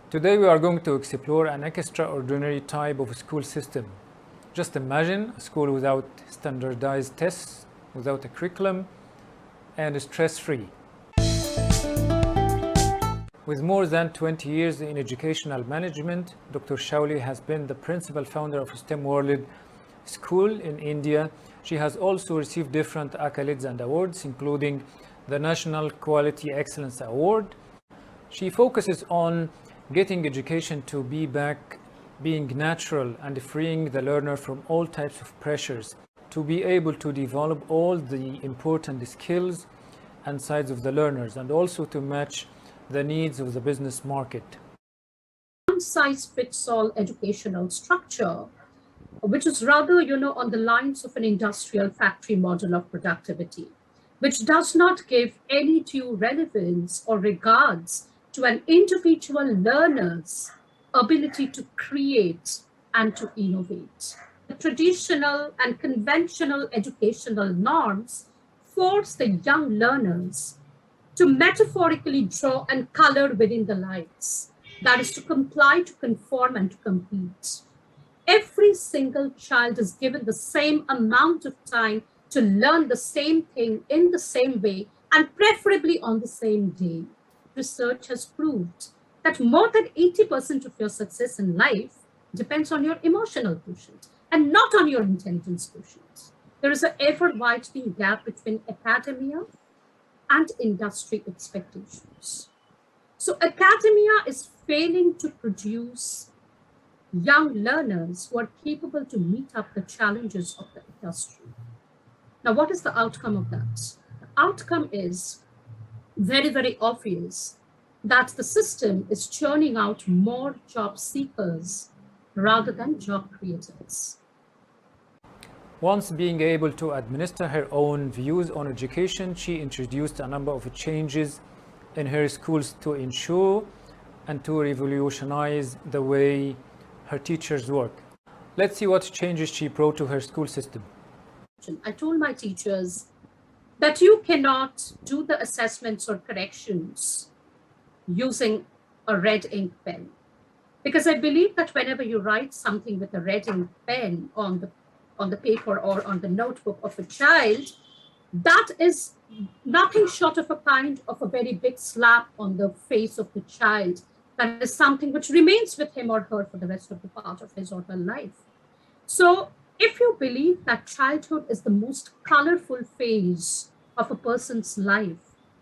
Today we are going to explore an extraordinary type of school system. Just imagine a school without standardized tests, without a curriculum, and stress-free. With more than 20 years in educational management, Dr. Shauli has been the principal founder of STEM World School in India. She has also received different accolades and awards, including the National Quality Excellence Award. She focuses on getting education to be back being natural and freeing the learner from all types of pressures to be able to develop all the important skills and sides of the learners and also to match the needs of the business market. One-size-fits-all educational structure, which is rather, on the lines of an industrial factory model of productivity, which does not give any due relevance or regards to an individual learner's ability to create and to innovate. The traditional and conventional educational norms force the young learners to metaphorically draw and color within the lines. That is to comply, to conform, and to compete. Every single child is given the same amount of time to learn the same thing in the same way and preferably on the same day. Research has proved that more than 80% of your success in life depends on your emotional quotient and not on your intelligence quotient. There is an ever-widening gap between academia and industry expectations. So academia is failing to produce young learners who are capable to meet up the challenges of the industry. Now, what is the outcome of that? The outcome is very, very obvious that the system is churning out more job seekers rather than job creators. Once being able to administer her own views on education, she introduced a number of changes in her schools to ensure and to revolutionize the way her teachers work. Let's see what changes she brought to her school system. I told my teachers that you cannot do the assessments or corrections using a red ink pen. Because I believe that whenever you write something with a red ink pen on the paper or on the notebook of a child, that is nothing short of a kind of a very big slap on the face of the child. That is something which remains with him or her for the rest of the part of his or her life. So if you believe that childhood is the most colorful phase of a person's life,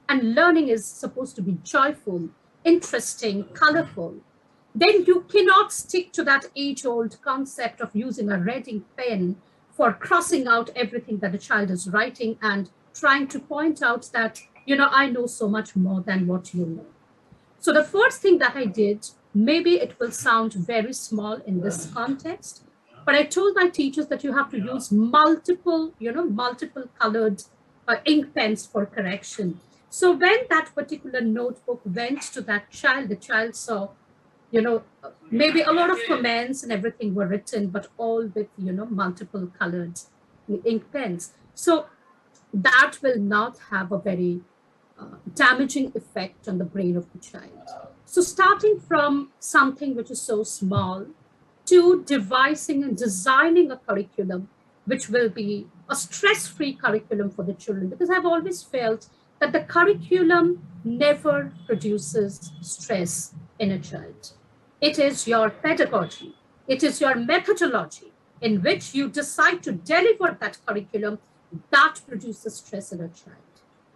and learning is supposed to be joyful, interesting, colorful, then you cannot stick to that age-old concept of using a red ink pen for crossing out everything that the child is writing and trying to point out that, I know so much more than what you know. So the first thing that I did, maybe it will sound very small in this context, but I told my teachers that you have to use multiple colored ink pens for correction. So when that particular notebook went to that child, the child saw, maybe a lot of comments and everything were written, but all with, multiple colored ink pens. So that will not have a very damaging effect on the brain of the child. So starting from something which is so small to devising and designing a curriculum which will be a stress-free curriculum for the children, because I've always felt that the curriculum never produces stress in a child. It is your pedagogy, it is your methodology in which you decide to deliver that curriculum that produces stress in a child.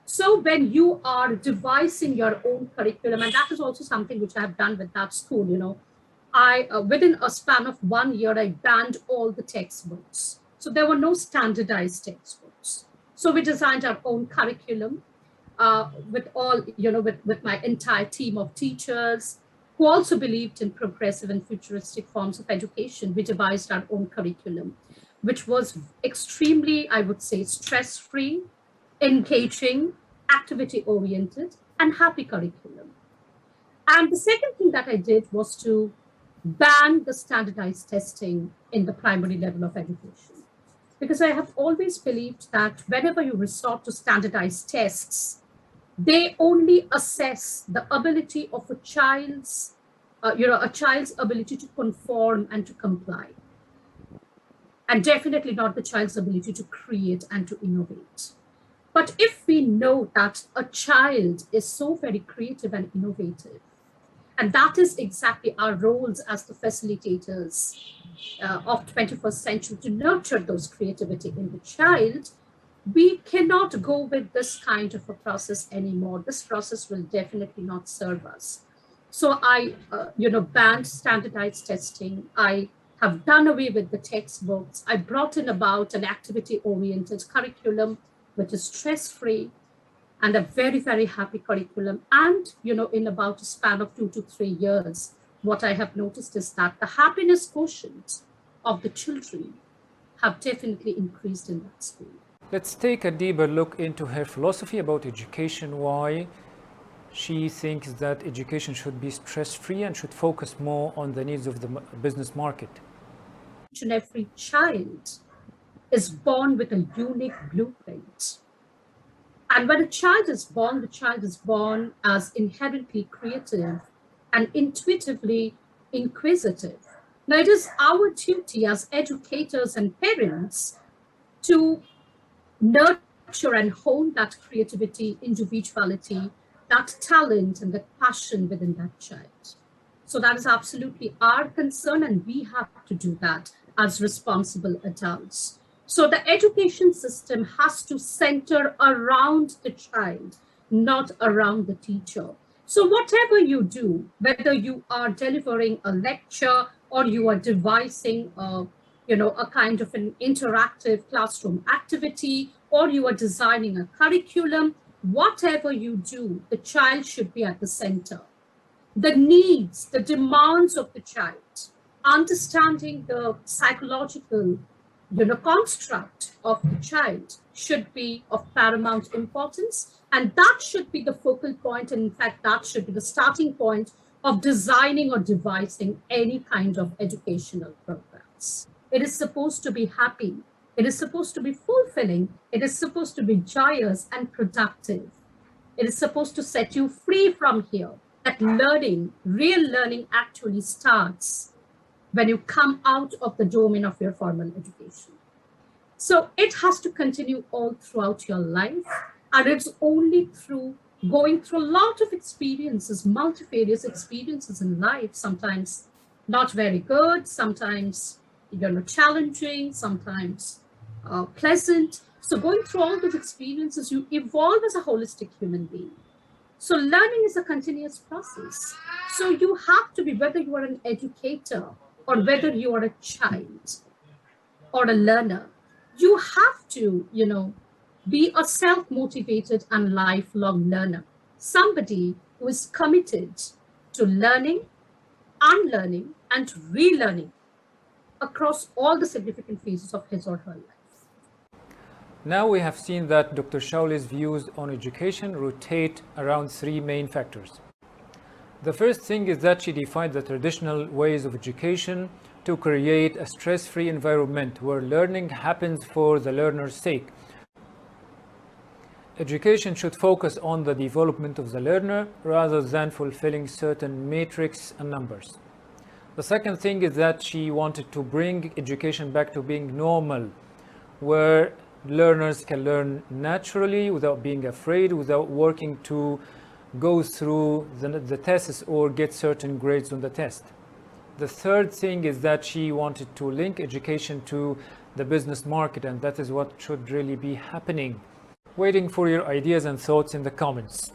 So when you are devising your own curriculum, and that is also something which I have done with that school, I within a span of 1 year, I banned all the textbooks. So there were no standardized textbooks. So we designed our own curriculum with all, with my entire team of teachers who also believed in progressive and futuristic forms of education. We devised our own curriculum, which was extremely, I would say, stress-free, engaging, activity-oriented, and happy curriculum. And the second thing that I did was to ban the standardized testing in the primary level of education. Because I have always believed that whenever you resort to standardized tests, they only assess the ability of a child's a child's ability to conform and to comply, and definitely not the child's ability to create and to innovate. But if we know that a child is so very creative and innovative, and that is exactly our roles as the facilitators of 21st century, to nurture those creativity in the child, we cannot go with this kind of a process anymore. This process will definitely not serve us. So I, banned standardized testing. I have done away with the textbooks. I brought in about an activity-oriented curriculum, which is stress-free and a very, very happy curriculum. And, in about a span of 2 to 3 years, what I have noticed is that the happiness quotient of the children have definitely increased in that school. Let's take a deeper look into her philosophy about education, why she thinks that education should be stress-free and should focus more on the needs of the business market. Each and every child is born with a unique blueprint. And when a child is born, the child is born as inherently creative and intuitively inquisitive. Now, it is our duty as educators and parents to nurture and hone that creativity, individuality, that talent, and that passion within that child. So that is absolutely our concern, and we have to do that as responsible adults. So the education system has to center around the child, not around the teacher. So whatever you do, whether you are delivering a lecture or you are devising a kind of an interactive classroom activity, or you are designing a curriculum, whatever you do, the child should be at the center. The needs, the demands of the child, understanding the psychological construct of the child should be of paramount importance. And that should be the focal point. And in fact, that should be the starting point of designing or devising any kind of educational programs. It is supposed to be happy. It is supposed to be fulfilling. It is supposed to be joyous and productive. It is supposed to set you free from here. That learning, real learning actually starts when you come out of the domain of your formal education. So it has to continue all throughout your life. And it's only through going through a lot of experiences, multifarious experiences in life, sometimes not very good, sometimes challenging, sometimes pleasant. So going through all those experiences, you evolve as a holistic human being. So learning is a continuous process. So you have to be, whether you are an educator or whether you are a child or a learner, you have to, be a self-motivated and lifelong learner. Somebody who is committed to learning, unlearning, and relearning across all the significant phases of his or her life. Now we have seen that Dr. Shauli's views on education rotate around 3 main factors. The first thing is that she defined the traditional ways of education to create a stress-free environment where learning happens for the learner's sake. Education should focus on the development of the learner rather than fulfilling certain metrics and numbers. The second thing is that she wanted to bring education back to being normal, where learners can learn naturally without being afraid, without working to go through the tests or get certain grades on the test. The third thing is that she wanted to link education to the business market, and that is what should really be happening. Waiting for your ideas and thoughts in the comments.